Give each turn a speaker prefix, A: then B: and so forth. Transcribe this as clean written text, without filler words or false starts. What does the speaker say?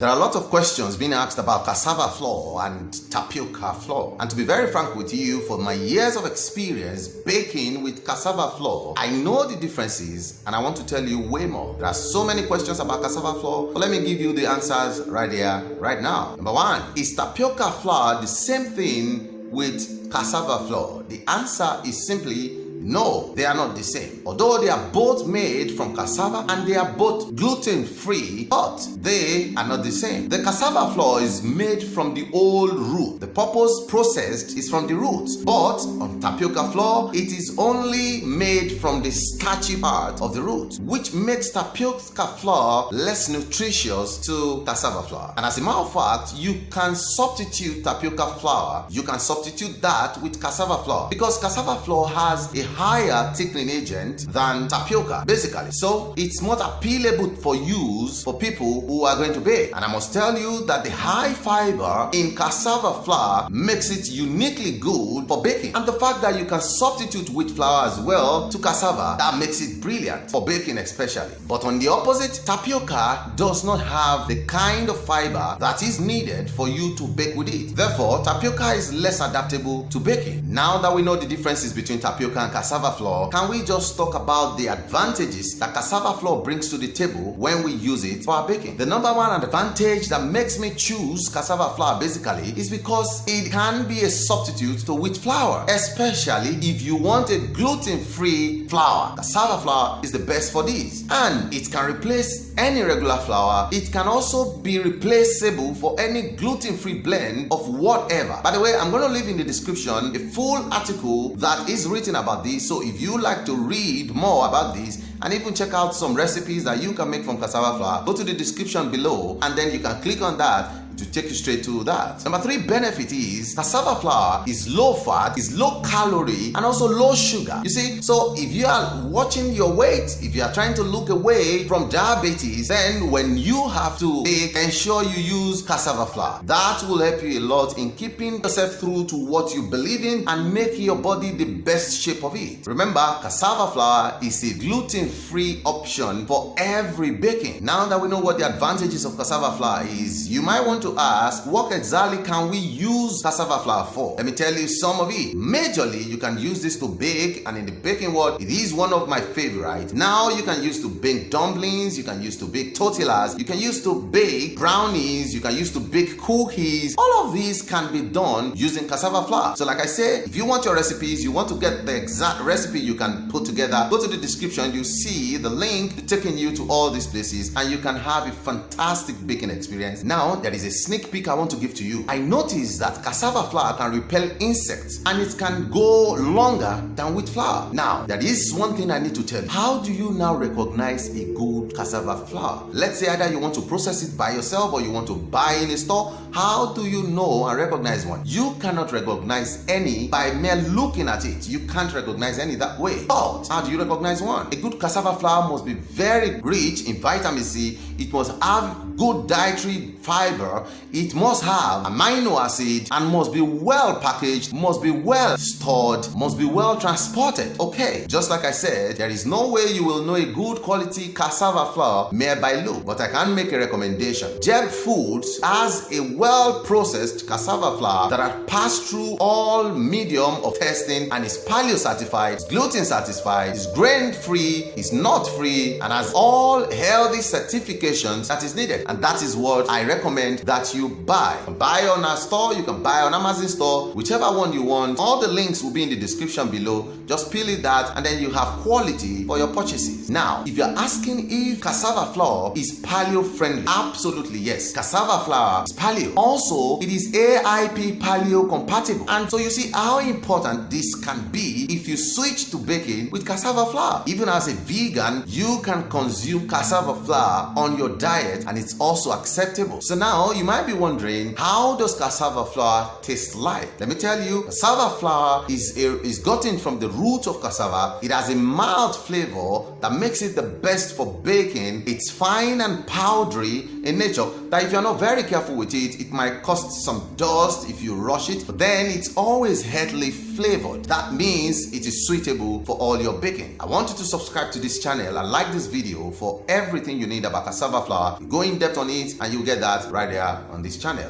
A: There are a lot of questions being asked about cassava flour and tapioca flour. And to be very frank with you, for my years of experience baking with cassava flour, I know the differences and I want to tell you way more. There are so many questions about cassava flour, but let me give you the answers right here, right now. Number one, is tapioca flour the same thing with cassava flour? The answer is simply no, they are not the same. Although they are both made from cassava and they are both gluten-free, but they are not the same. The cassava flour is made from the old root. The purpose processed is from the roots. But on tapioca flour, it is only made from the starchy part of the root, which makes tapioca flour less nutritious to cassava flour. And as a matter of fact, you can substitute tapioca flour. You can substitute that with cassava flour because cassava flour has a higher thickening agent than tapioca, basically. So it's more appealable for use for people who are going to bake. And I must tell you that the high fiber in cassava flour makes it uniquely good for baking. And the fact that you can substitute wheat flour as well to cassava, that makes it brilliant for baking especially. But on the opposite, tapioca does not have the kind of fiber that is needed for you to bake with it. Therefore, tapioca is less adaptable to baking. Now that we know the differences between tapioca and cassava flour, can we just talk about the advantages that cassava flour brings to the table when we use it for our baking? The number one advantage that makes me choose cassava flour basically is because it can be a substitute to wheat flour, especially if you want a gluten-free flour. Cassava flour is the best for this, and it can replace any regular flour. It can also be replaceable for any gluten-free blend of whatever. By the way, I'm going to leave in the description a full article that is written about this. So if you like to read more about this and even check out some recipes that you can make from cassava flour, go to the description below and then you can click on that to take you straight to that. Number three benefit is cassava flour is low fat, is low calorie, and also low sugar. You see, so if you are watching your weight, if you are trying to look away from diabetes, then when you have to bake, ensure you use cassava flour. That will help you a lot in keeping yourself through to what you believe in and make your body the best shape of it. Remember, cassava flour is a gluten-free option for every baking. Now that we know what the advantages of cassava flour is, you might want to ask, what exactly can we use cassava flour for? Let me tell you some of it. Majorly, you can use this to bake, and in the baking world, it is one of my favorites. Now you can use to bake dumplings, you can use to bake tortillas, you can use to bake brownies, you can use to bake cookies. All of these can be done using cassava flour. So like I said, if you want your recipes, you want to get the exact recipe you can put together, go to the description, you see the link taking you to all these places, and you can have a fantastic baking experience. Now, there is a sneak peek I want to give to you. I noticed that cassava flour can repel insects and it can go longer than wheat flour. Now, there is one thing I need to tell you. How do you now recognize a good cassava flour? Let's say either you want to process it by yourself or you want to buy in a store. How do you know and recognize one? You cannot recognize any by mere looking at it. You can't recognize any that way. But how do you recognize one? A good cassava flour must be very rich in vitamin C. It must have good dietary fiber. It must have amino acid and must be well packaged, must be well stored, must be well transported. Okay, just like I said, there is no way you will know a good quality cassava flour mere by look, but I can make a recommendation. Jeb Foods has a well-processed cassava flour that has passed through all medium of testing and is paleo certified, is gluten certified, is grain-free, is nut-free, and has all healthy certifications that is needed. And that is what I recommend that you buy. You can buy on our store, you can buy on Amazon store, whichever one you want. All the links will be in the description below. Just peel it that and then you have quality for your purchases. Now, if you're asking if cassava flour is paleo friendly, absolutely yes. Cassava flour is paleo. Also, it is AIP paleo compatible. And so you see how important this can be if you switch to baking with cassava flour. Even as a vegan, you can consume cassava flour on your diet and it's also acceptable. So now you might be wondering, how does cassava flour taste like? Let me tell you, cassava flour is gotten from the root of cassava. It has a mild flavor that makes it the best for baking. It's fine and powdery in nature that if you're not very careful with it, it might cause some dust if you rush it, but then it's always heavily flavored. That means it is suitable for all your baking. I want you to subscribe to this channel and like this video for everything you need about cassava flour. You go in depth on it and you get that right there on this channel.